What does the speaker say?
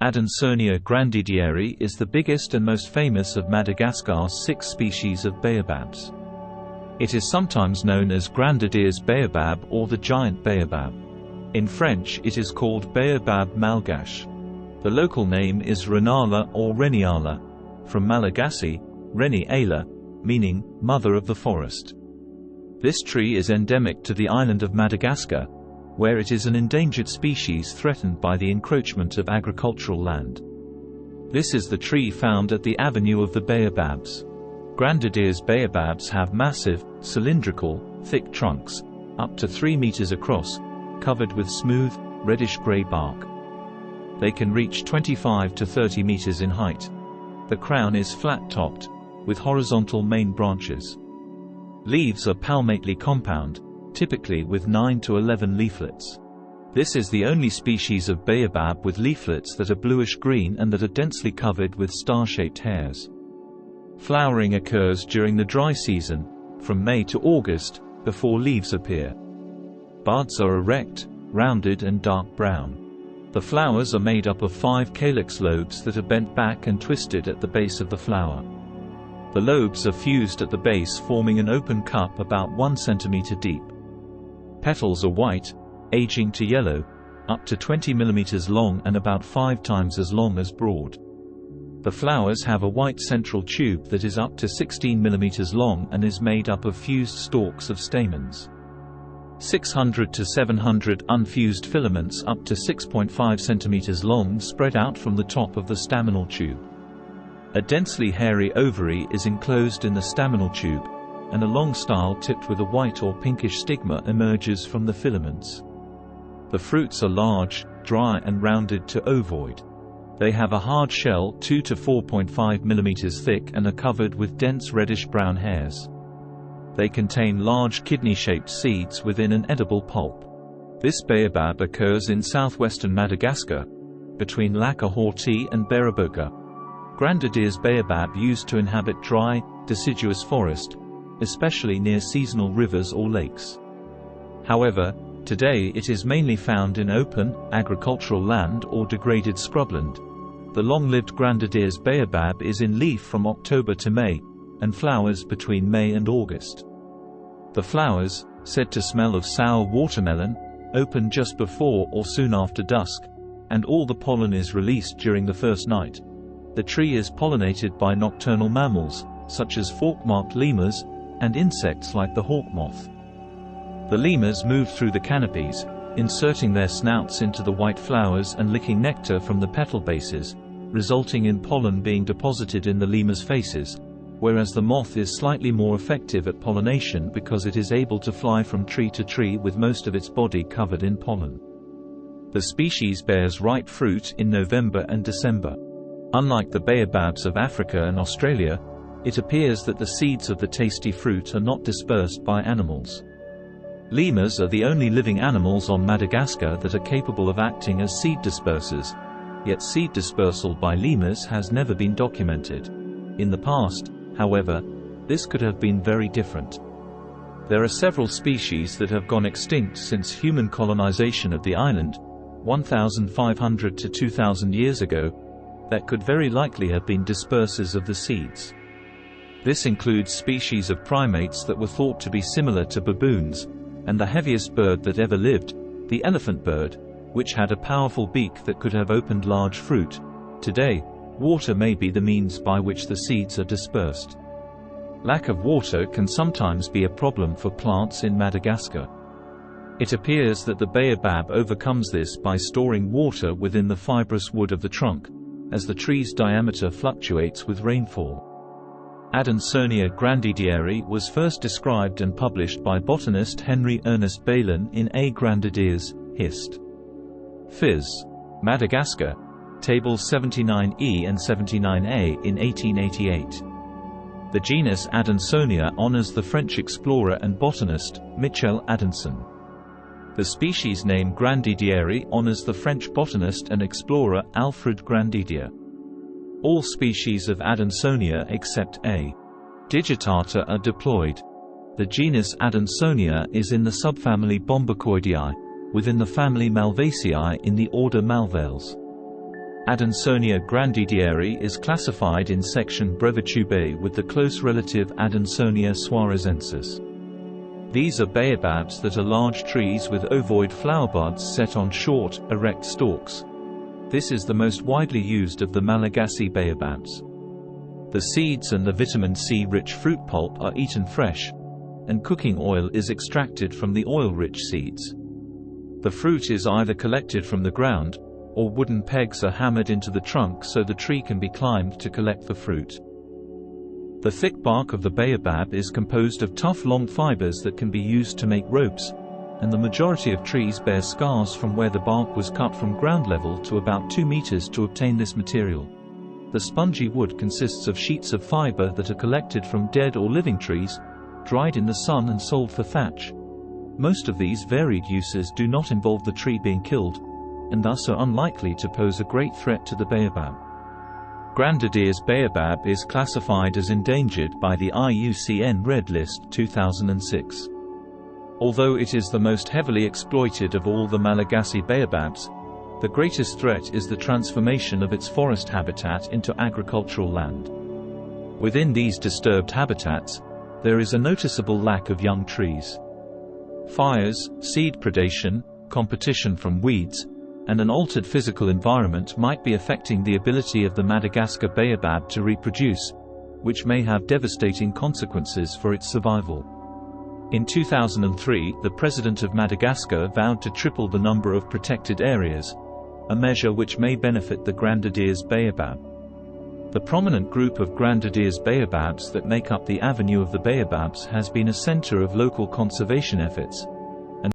Adansonia grandidieri is the biggest and most famous of Madagascar's 6 species of baobabs. It is sometimes known as Grandadier's baobab or the giant baobab. In French it is called Baobab malgache. The local name is Renala or Reniala, from Malagasy, Reni Ala, meaning mother of the forest. This tree is endemic to the island of Madagascar, where it is an endangered species threatened by the encroachment of agricultural land. This is the tree found at the Avenue of the Baobabs. Grandadier's baobabs have massive, cylindrical, thick trunks, up to 3 meters across, covered with smooth, reddish-gray bark. They can reach 25 to 30 meters in height. The crown is flat-topped, with horizontal main branches. Leaves are palmately compound, typically with 9 to 11 leaflets. This is the only species of baobab with leaflets that are bluish-green and that are densely covered with star-shaped hairs. Flowering occurs during the dry season, from May to August, before leaves appear. Buds are erect, rounded and dark brown. The flowers are made up of 5 calyx lobes that are bent back and twisted at the base of the flower. The lobes are fused at the base, forming an open cup about 1 centimeter deep. Petals are white, aging to yellow, up to 20 mm long and about 5 times as long as broad. The flowers have a white central tube that is up to 16 mm long and is made up of fused stalks of stamens. 600 to 700 unfused filaments up to 6.5 cm long spread out from the top of the staminal tube. A densely hairy ovary is enclosed in the staminal tube, and a long style tipped with a white or pinkish stigma emerges from the filaments. The fruits are large, dry and rounded to ovoid. They have a hard shell 2 to 4.5 mm thick and are covered with dense reddish-brown hairs. They contain large kidney-shaped seeds within an edible pulp. This baobab occurs in southwestern Madagascar, between Lac Horty and Beraboka. Grandadier's baobab used to inhabit dry, deciduous forest, especially near seasonal rivers or lakes. However, today it is mainly found in open, agricultural land or degraded scrubland. The long-lived Grandadier's baobab is in leaf from October to May, and flowers between May and August. The flowers, said to smell of sour watermelon, open just before or soon after dusk, and all the pollen is released during the first night. The tree is pollinated by nocturnal mammals, such as fork-marked lemurs, and insects like the hawk moth. The lemurs move through the canopies, inserting their snouts into the white flowers and licking nectar from the petal bases, resulting in pollen being deposited in the lemurs' faces, whereas the moth is slightly more effective at pollination because it is able to fly from tree to tree with most of its body covered in pollen. The species bears ripe fruit in November and December. Unlike the baobabs of Africa and Australia, it appears that the seeds of the tasty fruit are not dispersed by animals. Lemurs are the only living animals on Madagascar that are capable of acting as seed dispersers, yet seed dispersal by lemurs has never been documented. In the past, however, this could have been very different. There are several species that have gone extinct since human colonization of the island, 1,500 to 2,000 years ago, that could very likely have been dispersers of the seeds. This includes species of primates that were thought to be similar to baboons, and the heaviest bird that ever lived, the elephant bird, which had a powerful beak that could have opened large fruit. Today, water may be the means by which the seeds are dispersed. Lack of water can sometimes be a problem for plants in Madagascar. It appears that the baobab overcomes this by storing water within the fibrous wood of the trunk, as the tree's diameter fluctuates with rainfall. Adansonia grandidieri was first described and published by botanist Henry Ernest Bailyn in A. Grandadier's Hist. Phys. Madagascar, Tables 79E and 79A in 1888. The genus Adansonia honors the French explorer and botanist, Michel Adanson. The species name Grandidieri honors the French botanist and explorer Alfred Grandidier. All species of Adansonia except A. digitata are diploid. The genus Adansonia is in the subfamily Bombicoideae, within the family Malvaceae in the order Malvales. Adansonia grandidieri is classified in section Brevetubei with the close relative Adansonia suarezensis. These are baobabs that are large trees with ovoid flower buds set on short, erect stalks. This is the most widely used of the Malagasy baobabs. The seeds and the vitamin C-rich fruit pulp are eaten fresh, and cooking oil is extracted from the oil-rich seeds. The fruit is either collected from the ground, or wooden pegs are hammered into the trunk so the tree can be climbed to collect the fruit. The thick bark of the baobab is composed of tough long fibers that can be used to make ropes, and the majority of trees bear scars from where the bark was cut from ground level to about 2 meters to obtain this material. The spongy wood consists of sheets of fiber that are collected from dead or living trees, dried in the sun and sold for thatch. Most of these varied uses do not involve the tree being killed, and thus are unlikely to pose a great threat to the baobab. Grandidiers baobab is classified as endangered by the IUCN Red List 2006. Although it is the most heavily exploited of all the Malagasy baobabs, the greatest threat is the transformation of its forest habitat into agricultural land. Within these disturbed habitats, there is a noticeable lack of young trees. Fires, seed predation, competition from weeds, and an altered physical environment might be affecting the ability of the Madagascar baobab to reproduce, which may have devastating consequences for its survival. In 2003, the President of Madagascar vowed to triple the number of protected areas, a measure which may benefit the Grandidiers baobab. The prominent group of Grandidiers baobabs that make up the Avenue of the Baobabs has been a center of local conservation efforts,